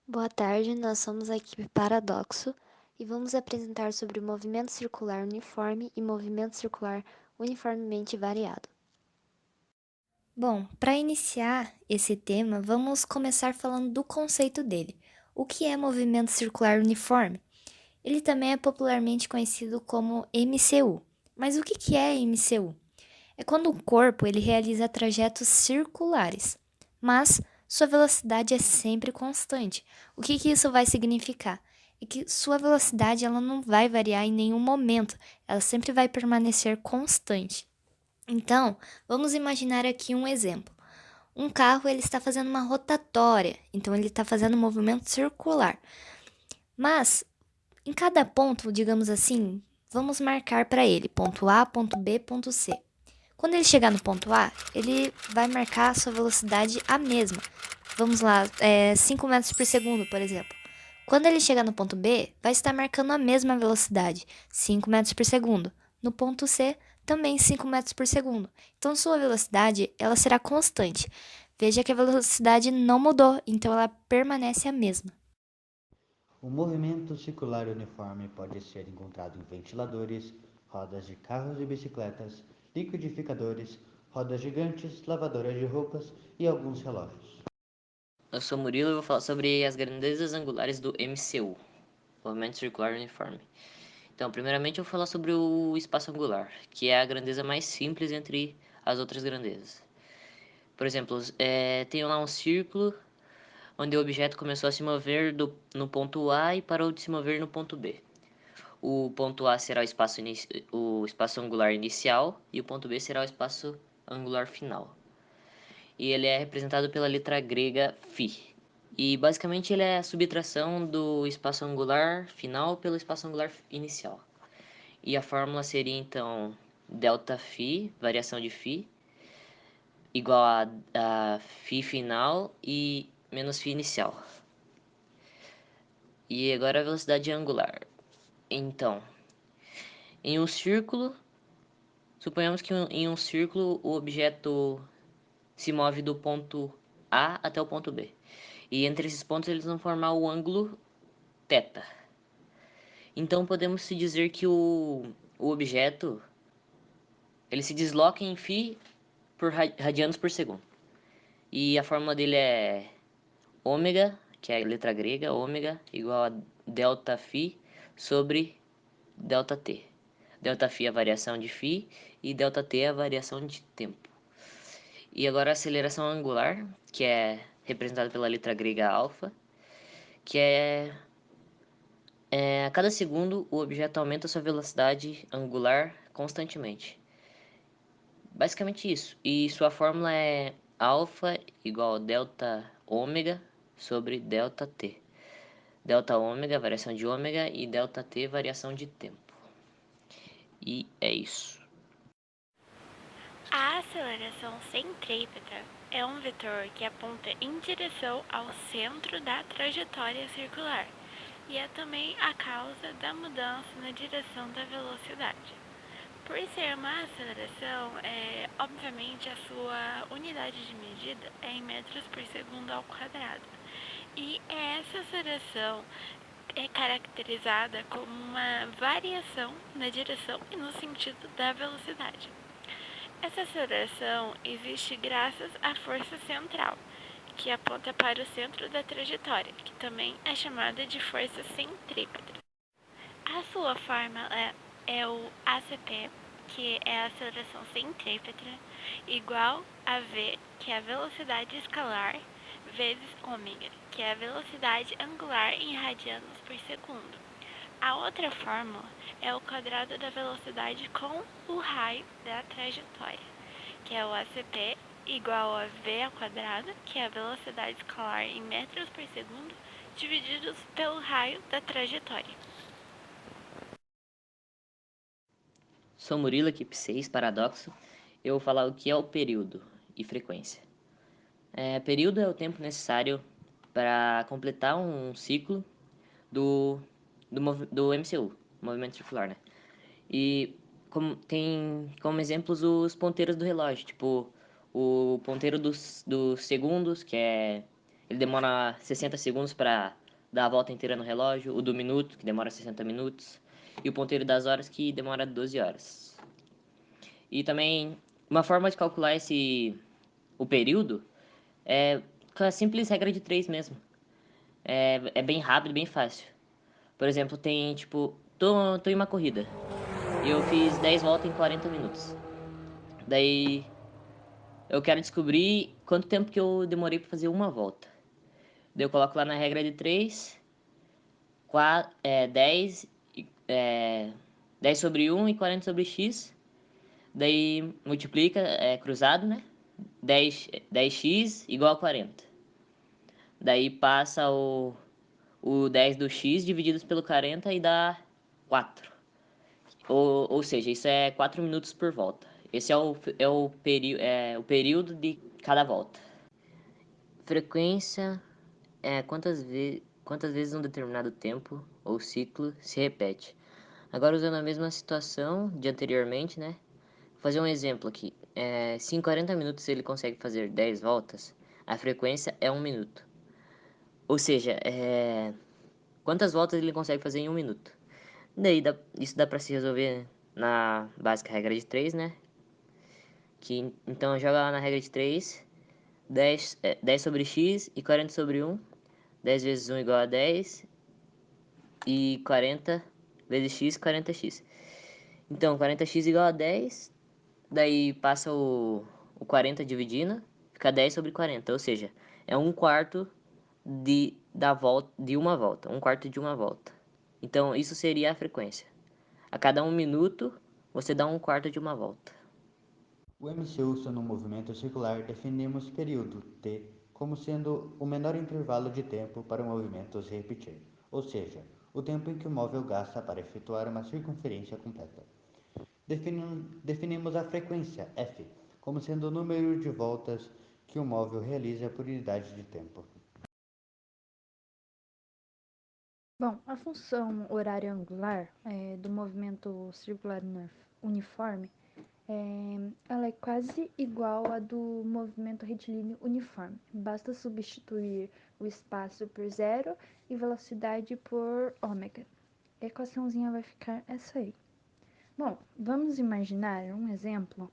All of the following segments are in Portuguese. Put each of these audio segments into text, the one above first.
Boa tarde, nós somos a equipe Paradoxo e vamos apresentar sobre o movimento circular uniforme e movimento circular uniformemente variado. Bom, para iniciar esse tema, vamos começar falando do conceito dele. O que é movimento circular uniforme? Ele também é popularmente conhecido como MCU. Mas o que é MCU? É quando o corpo ele realiza trajetos circulares, mas sua velocidade é sempre constante. O que isso vai significar? É que sua velocidade ela não vai variar em nenhum momento, ela sempre vai permanecer constante. Então, vamos imaginar aqui um exemplo. Um carro ele está fazendo uma rotatória, então ele está fazendo um movimento circular. Mas em cada ponto, digamos assim, vamos marcar para ele ponto A, ponto B, ponto C. Quando ele chegar no ponto A, ele vai marcar a sua velocidade a mesma. Vamos lá, 5 metros por segundo, por exemplo. Quando ele chegar no ponto B, vai estar marcando a mesma velocidade, 5 metros por segundo. No ponto C, também 5 metros por segundo. Então, sua velocidade ela será constante. Veja que a velocidade não mudou, então ela permanece a mesma. O movimento circular uniforme pode ser encontrado em ventiladores, rodas de carros e bicicletas, liquidificadores, rodas gigantes, lavadoras de roupas e alguns relógios. Eu sou Murilo e vou falar sobre as grandezas angulares do MCU, Movimento Circular Uniforme. Então, primeiramente eu vou falar sobre o espaço angular, que é a grandeza mais simples entre as outras grandezas. Por exemplo, tem lá um círculo onde o objeto começou a se mover no ponto A e parou de se mover no ponto B. O ponto A será o espaço angular inicial e o ponto B será o espaço angular final. E ele é representado pela letra grega φ. E basicamente ele é a subtração do espaço angular final pelo espaço angular inicial. E a fórmula seria então ΔΦ, variação de φ, igual a φ final e menos φ inicial. E agora a velocidade angular. Então, em um círculo, suponhamos que em um círculo o objeto se move do ponto A até o ponto B. E entre esses pontos eles vão formar o ângulo θ. Então podemos se dizer que o objeto ele se desloca em φ por radianos por segundo. E a fórmula dele é ômega, que é a letra grega, ômega igual a ΔΦ sobre ΔT. ΔΦ é a variação de φ e ΔT é a variação de tempo. E agora a aceleração angular, que é representada pela letra grega alfa, que a cada segundo o objeto aumenta sua velocidade angular constantemente. Basicamente isso. E sua fórmula é alfa igual a delta ômega sobre delta t. Delta ômega, variação de ômega, e delta t, variação de tempo. E é isso. A aceleração centrípeta é um vetor que aponta em direção ao centro da trajetória circular e é também a causa da mudança na direção da velocidade. Por ser uma aceleração, obviamente a sua unidade de medida é em metros por segundo ao quadrado. E essa aceleração é caracterizada como uma variação na direção e no sentido da velocidade. Essa aceleração existe graças à força central, que aponta para o centro da trajetória, que também é chamada de força centrípeta. A sua fórmula é o ACP, que é a aceleração centrípeta, igual a V, que é a velocidade escalar, vezes ômega, que é a velocidade angular em radianos por segundo. A outra fórmula é o quadrado da velocidade com o raio da trajetória, que é o ACP igual a v ao quadrado, que é a velocidade escalar em metros por segundo, divididos pelo raio da trajetória. Sou Murilo, equipe 6, Paradoxo. Eu vou falar o que é o período e frequência. Período é o tempo necessário para completar um ciclo do, do MCU, movimento circular, né? E tem como exemplos os ponteiros do relógio, tipo o ponteiro dos segundos, que é ele demora 60 segundos para dar a volta inteira no relógio, o do minuto, que demora 60 minutos, e o ponteiro das horas, que demora 12 horas. E também, uma forma de calcular o período é com a simples regra de 3 mesmo. É bem rápido, bem fácil. Por exemplo, tem, tipo, tô em uma corrida e eu fiz 10 voltas em 40 minutos. Daí, eu quero descobrir quanto tempo que eu demorei para fazer uma volta. Daí eu coloco lá na regra de 3, 10, 10 sobre 1 e 40 sobre x. Daí multiplica, cruzado, né? 10x igual a 40. Daí passa o 10 do x divididos pelo 40 e dá 4. Ou seja, isso é 4 minutos por volta. Esse é o período de cada volta. Frequência é quantas vezes um determinado tempo ou ciclo se repete. Agora, usando a mesma situação de anteriormente, né? Vou fazer um exemplo aqui. Se em 40 minutos ele consegue fazer 10 voltas, a frequência é 1 minuto. Ou seja, quantas voltas ele consegue fazer em 1 minuto. Daí isso dá para se resolver na básica regra de 3, né? Então joga lá na regra de 3, 10 sobre x e 40 sobre 1. 10 vezes 1 igual a 10 e 40 vezes x, 40x. Então, 40x igual a 10, daí passa o 40 dividindo, fica 10 sobre 40, ou seja, é 1/4 de uma volta, 1/4 de uma volta. Então, isso seria a frequência. A cada 1 minuto, você dá 1/4 de uma volta. O MCU, sendo um movimento circular, definimos período, T, como sendo o menor intervalo de tempo para o movimento se repetir, ou seja, o tempo em que o móvel gasta para efetuar uma circunferência completa. Definimos a frequência, F, como sendo o número de voltas que o móvel realiza por unidade de tempo. Bom, a função horária angular do movimento circular uniforme ela é quase igual à do movimento retilíneo uniforme. Basta substituir o espaço por zero e velocidade por ômega. A equaçãozinha vai ficar essa aí. Bom, vamos imaginar um exemplo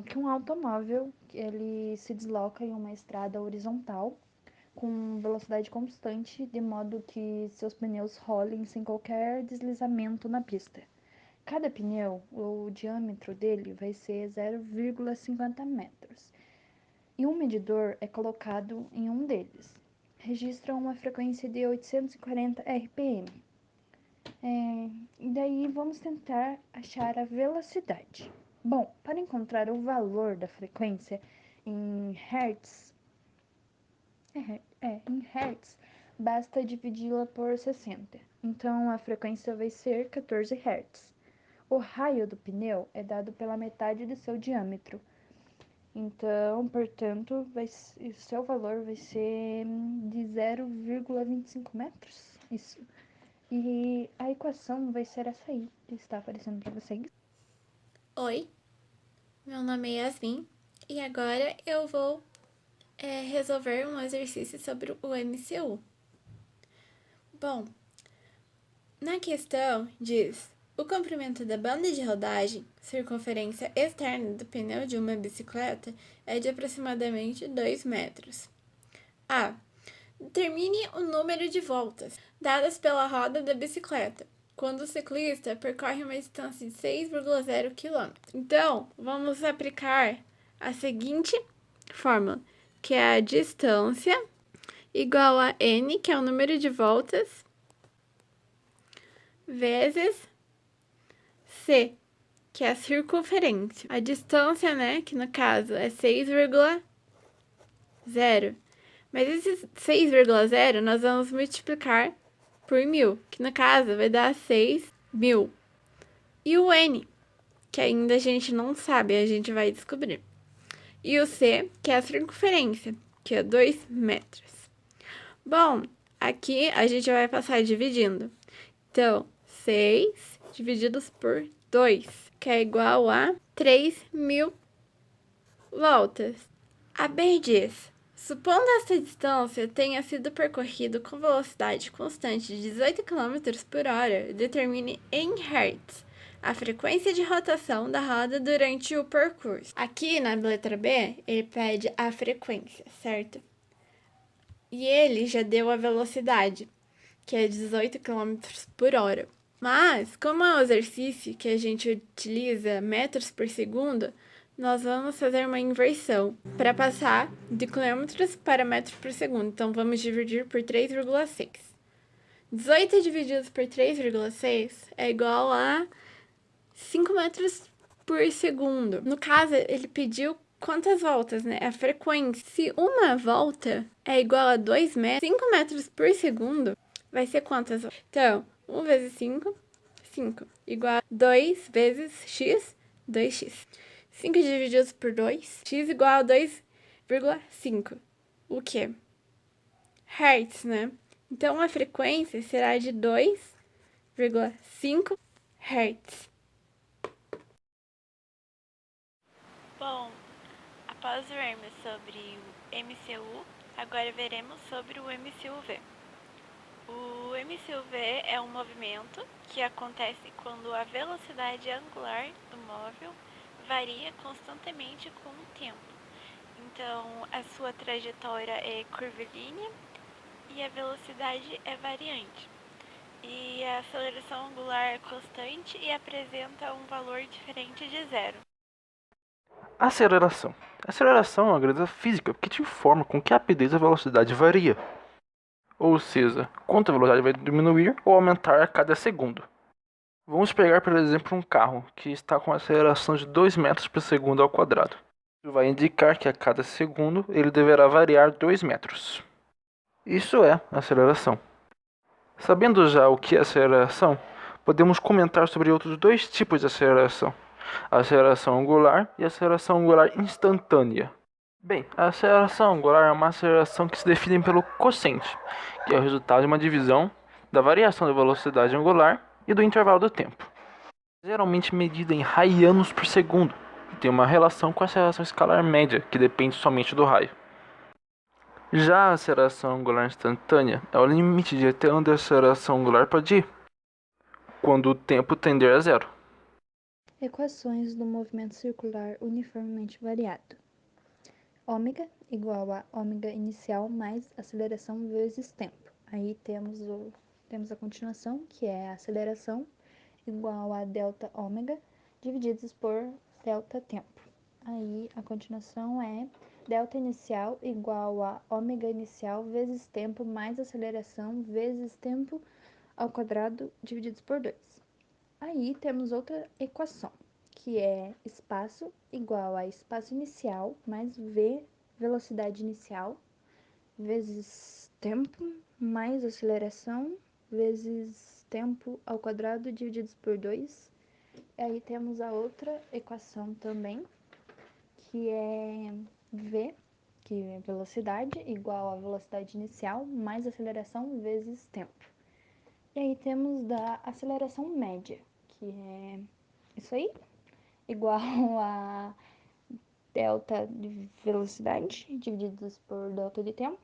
que um automóvel ele se desloca em uma estrada horizontal com velocidade constante, de modo que seus pneus rolem sem qualquer deslizamento na pista. Cada pneu, o diâmetro dele vai ser 0,50 metros. E um medidor é colocado em um deles. Registra uma frequência de 840 RPM. E daí vamos tentar achar a velocidade. Bom, para encontrar o valor da frequência em Hertz, em Hertz, basta dividi-la por 60. Então, a frequência vai ser 14 Hz. O raio do pneu é dado pela metade do seu diâmetro. Então, portanto, seu valor vai ser de 0,25 metros. Isso. E a equação vai ser essa aí, que está aparecendo para vocês. Oi, meu nome é Yasmin e agora eu vou resolver um exercício sobre o MCU. Bom, na questão diz: o comprimento da banda de rodagem, circunferência externa do pneu de uma bicicleta, é de aproximadamente 2 metros. A. Determine o número de voltas dadas pela roda da bicicleta quando o ciclista percorre uma distância de 6,0 km. Então, vamos aplicar a seguinte fórmula, que é a distância igual a n, que é o número de voltas, vezes c, que é a circunferência. A distância, né, que no caso é 6,0. Mas esse 6,0 nós vamos multiplicar por 1000, que no caso vai dar 6.000. E o n, que ainda a gente não sabe, a gente vai descobrir. E o c, que é a circunferência, que é 2 metros. Bom, aqui a gente vai passar dividindo. Então, 6 divididos por 2, que é igual a 3.000 voltas. A B diz: Supondo essa distância tenha sido percorrido com velocidade constante de 18 km por hora, determine em Hz a frequência de rotação da roda durante o percurso. Aqui na letra B, ele pede a frequência, certo? E ele já deu a velocidade, que é 18 km por hora. Mas, como é um exercício que a gente utiliza metros por segundo, nós vamos fazer uma inversão para passar de quilômetros para metros por segundo. Então, vamos dividir por 3,6. 18 dividido por 3,6 é igual a 5 metros por segundo. No caso, ele pediu quantas voltas, né? A frequência. Se uma volta é igual a 2 metros, 5 metros por segundo vai ser quantas voltas? Então, 1 vezes 5, 5, igual a 2 vezes x, 2x. 5 dividido por 2, x igual a 2,5. O quê? Hertz, né? Então, a frequência será de 2,5 Hz. Bom, após vermos sobre o MCU, agora veremos sobre o MCUV. O MCUV é um movimento que acontece quando a velocidade angular do móvel varia constantemente com o tempo. Então, a sua trajetória é curvilínea e a velocidade é variante. E a aceleração angular é constante e apresenta um valor diferente de zero. Aceleração. Aceleração é uma grandeza física que te informa com que rapidez a velocidade varia. Ou seja, quanto a velocidade vai diminuir ou aumentar a cada segundo. Vamos pegar, por exemplo, um carro que está com aceleração de 2 metros por segundo ao quadrado. Isso vai indicar que a cada segundo ele deverá variar 2 metros. Isso é aceleração. Sabendo já o que é aceleração, podemos comentar sobre outros dois tipos de aceleração. A aceleração angular e a aceleração angular instantânea. Bem, a aceleração angular é uma aceleração que se define pelo quociente, que é o resultado de uma divisão da variação da velocidade angular e do intervalo do tempo. Geralmente medida em raianos por segundo, e tem uma relação com a aceleração escalar média, que depende somente do raio. Já a aceleração angular instantânea é o limite de até onde a aceleração angular pode ir, quando o tempo tender a zero. Equações do movimento circular uniformemente variado. Ômega igual a ômega inicial mais aceleração vezes tempo. Aí temos a continuação, que é a aceleração igual a delta ômega divididos por delta tempo. Aí a continuação é delta inicial igual a ômega inicial vezes tempo mais aceleração vezes tempo ao quadrado divididos por 2. Aí temos outra equação, que é espaço igual a espaço inicial mais v, velocidade inicial, vezes tempo mais aceleração, vezes tempo ao quadrado divididos por 2. Aí temos a outra equação também, que é v, que é velocidade, igual a velocidade inicial mais aceleração vezes tempo. E aí temos da aceleração média, que é isso aí, igual a delta de velocidade divididos por delta de tempo.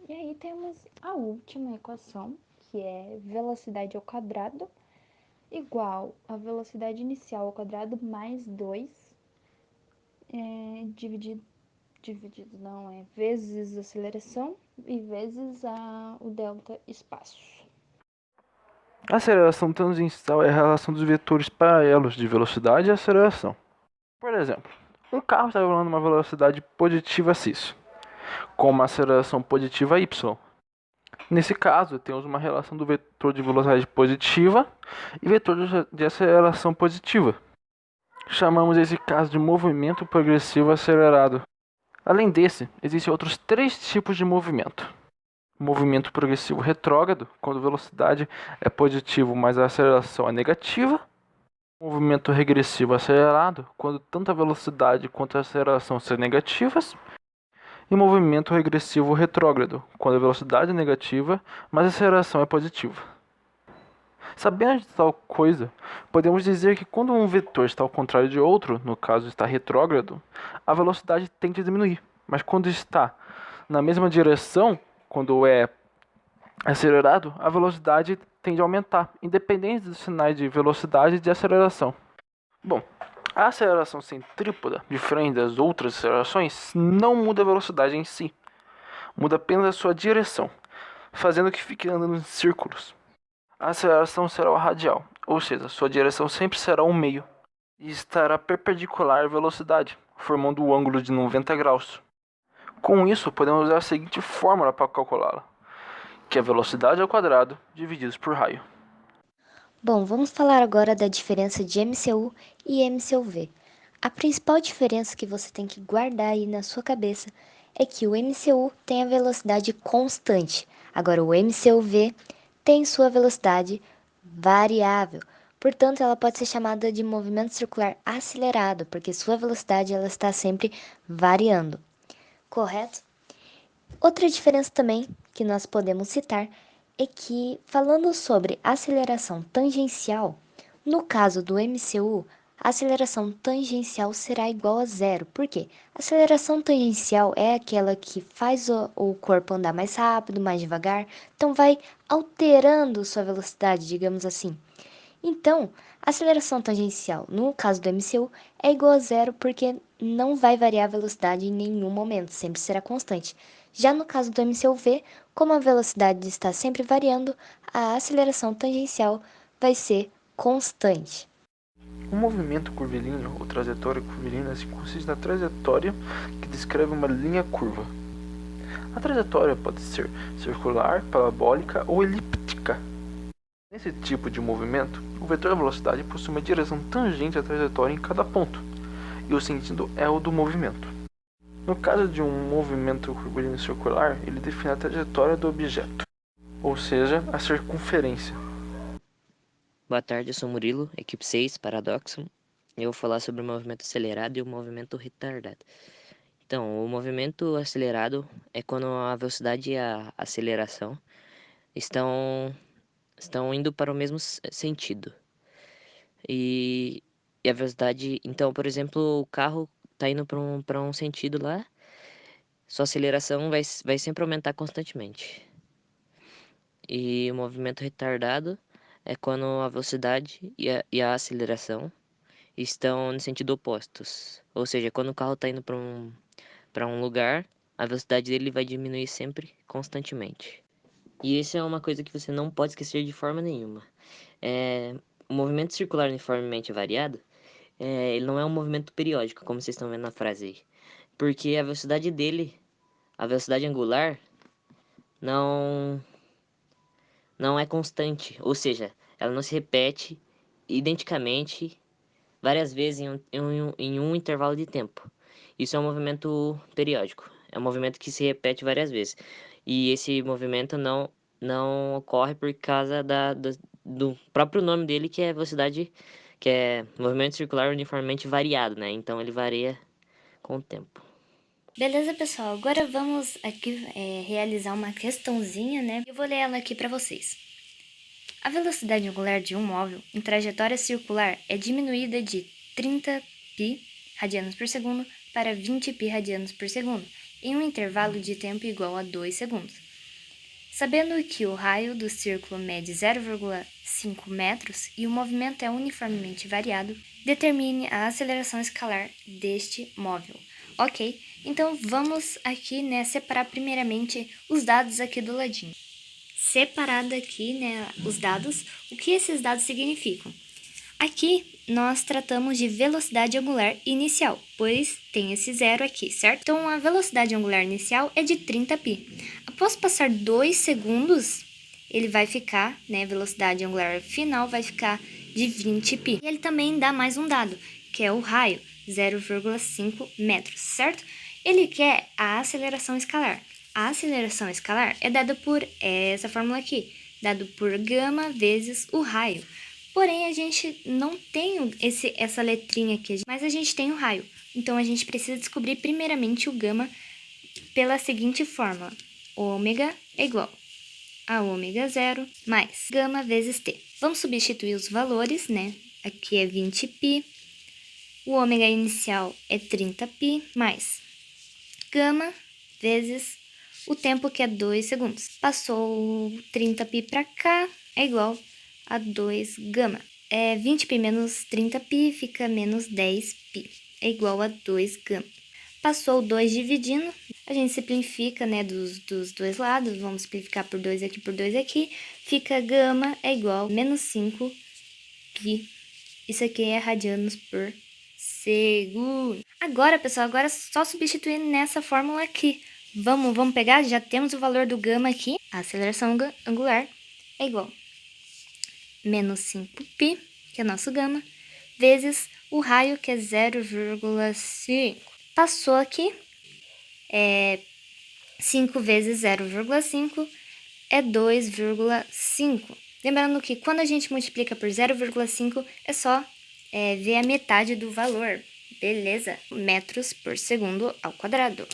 E aí temos a última equação, que é velocidade ao quadrado, igual a velocidade inicial ao quadrado mais 2, vezes a aceleração e vezes o delta espaço. A aceleração tangencial é a relação dos vetores paralelos de velocidade e aceleração. Por exemplo, um carro está voando a uma velocidade positiva x, com uma aceleração positiva y. Nesse caso, temos uma relação do vetor de velocidade positiva e vetor de aceleração positiva. Chamamos esse caso de movimento progressivo acelerado. Além desse, existem outros 3 tipos de movimento. Movimento progressivo retrógrado, quando a velocidade é positiva, mas a aceleração é negativa. Movimento regressivo acelerado, quando tanto a velocidade quanto a aceleração são negativas. E movimento regressivo retrógrado, quando a velocidade é negativa, mas a aceleração é positiva. Sabendo de tal coisa, podemos dizer que quando um vetor está ao contrário de outro, no caso está retrógrado, a velocidade tende a diminuir, mas quando está na mesma direção, quando é acelerado, a velocidade tende a aumentar, independente dos sinais de velocidade e de aceleração. Bom, a aceleração centrípeta, diferente das outras acelerações, não muda a velocidade em si, muda apenas a sua direção, fazendo que fique andando em círculos. A aceleração será o radial, ou seja, sua direção sempre será um meio, e estará perpendicular à velocidade, formando o ângulo de 90 graus. Com isso, podemos usar a seguinte fórmula para calculá-la, que é a velocidade ao quadrado divididos por raio. Bom, vamos falar agora da diferença de MCU e MCUV. A principal diferença que você tem que guardar aí na sua cabeça é que o MCU tem a velocidade constante, agora o MCUV tem sua velocidade variável. Portanto, ela pode ser chamada de movimento circular acelerado, porque sua velocidade ela está sempre variando. Correto? Outra diferença também que nós podemos citar é que, falando sobre aceleração tangencial, no caso do MCU, a aceleração tangencial será igual a zero. Por quê? A aceleração tangencial é aquela que faz o corpo andar mais rápido, mais devagar, então vai alterando sua velocidade, digamos assim. Então, a aceleração tangencial, no caso do MCU, é igual a zero porque não vai variar a velocidade em nenhum momento, sempre será constante. Já no caso do MCUV, como a velocidade está sempre variando, a aceleração tangencial vai ser constante. O movimento curvilíneo ou trajetória curvilínea consiste na trajetória que descreve uma linha curva. A trajetória pode ser circular, parabólica ou elíptica. Nesse tipo de movimento, o vetor da velocidade possui uma direção tangente à trajetória em cada ponto, e o sentido é o do movimento. No caso de um movimento curvilíneo circular, ele define a trajetória do objeto, ou seja, a circunferência. Boa tarde, eu sou Murilo, equipe 6, Paradoxo. Eu vou falar sobre o movimento acelerado e o movimento retardado. Então, o movimento acelerado é quando a velocidade e a aceleração estão indo para o mesmo sentido. E a velocidade... Então, por exemplo, o carro está indo para um sentido lá, sua aceleração vai sempre aumentar constantemente. E o movimento retardado é quando a velocidade e a aceleração estão no sentido opostos. Ou seja, quando o carro está indo para um lugar, a velocidade dele vai diminuir sempre, constantemente. E isso é uma coisa que você não pode esquecer de forma nenhuma. O movimento circular uniformemente variado, ele não é um movimento periódico, como vocês estão vendo na frase aí. Porque a velocidade dele, a velocidade angular, não é constante. Ou seja, ela não se repete identicamente várias vezes em um intervalo de tempo. Isso é um movimento periódico. É um movimento que se repete várias vezes. E esse movimento não ocorre por causa do próprio nome dele, que é velocidade, que é movimento circular uniformemente variado, né? Então ele varia com o tempo. Beleza, pessoal? Agora vamos aqui realizar uma questãozinha, né? Eu vou ler ela aqui para vocês. A velocidade angular de um móvel em trajetória circular é diminuída de 30 π radianos por segundo para 20 π radianos por segundo, em um intervalo de tempo igual a 2 segundos. Sabendo que o raio do círculo mede 0,5 metros e o movimento é uniformemente variado, determine a aceleração escalar deste móvel. Ok, então vamos aqui, né, separar primeiramente os dados aqui do ladinho. Separado aqui, né, os dados, o que esses dados significam? Aqui nós tratamos de velocidade angular inicial, pois tem esse zero aqui, certo? Então a velocidade angular inicial é de 30 π. Após passar 2 segundos, ele vai ficar, né, velocidade angular final vai ficar de 20 π. E ele também dá mais um dado, que é o raio, 0,5 metros, certo? Ele quer a aceleração escalar. A aceleração escalar é dada por essa fórmula aqui, dado por gama vezes o raio. Porém, a gente não tem essa letrinha aqui, mas a gente tem o raio. Então, a gente precisa descobrir primeiramente o gama pela seguinte fórmula. Ômega é igual a ômega zero mais gama vezes t. Vamos substituir os valores, né? Aqui é 20 π. O ômega inicial é 30 π mais gama vezes o tempo que é 2 segundos. Passou 30π para cá, é igual a 2 gama. 20π menos 30π fica menos 10π, é igual a 2 gama. Passou 2 dividindo, a gente simplifica, né, dos dois lados, vamos simplificar por 2 aqui, por 2 aqui, fica gama é igual a menos 5π. Isso aqui é radianos por segundo. Agora, pessoal, agora é só substituir nessa fórmula aqui. Vamos pegar, já temos o valor do gama aqui. A aceleração angular é igual a menos 5π, que é nosso gama, vezes o raio, que é 0,5. Passou aqui, 5 vezes 0,5 é 2,5. Lembrando que quando a gente multiplica por 0,5 é só ver a metade do valor, beleza? Metros por segundo ao quadrado.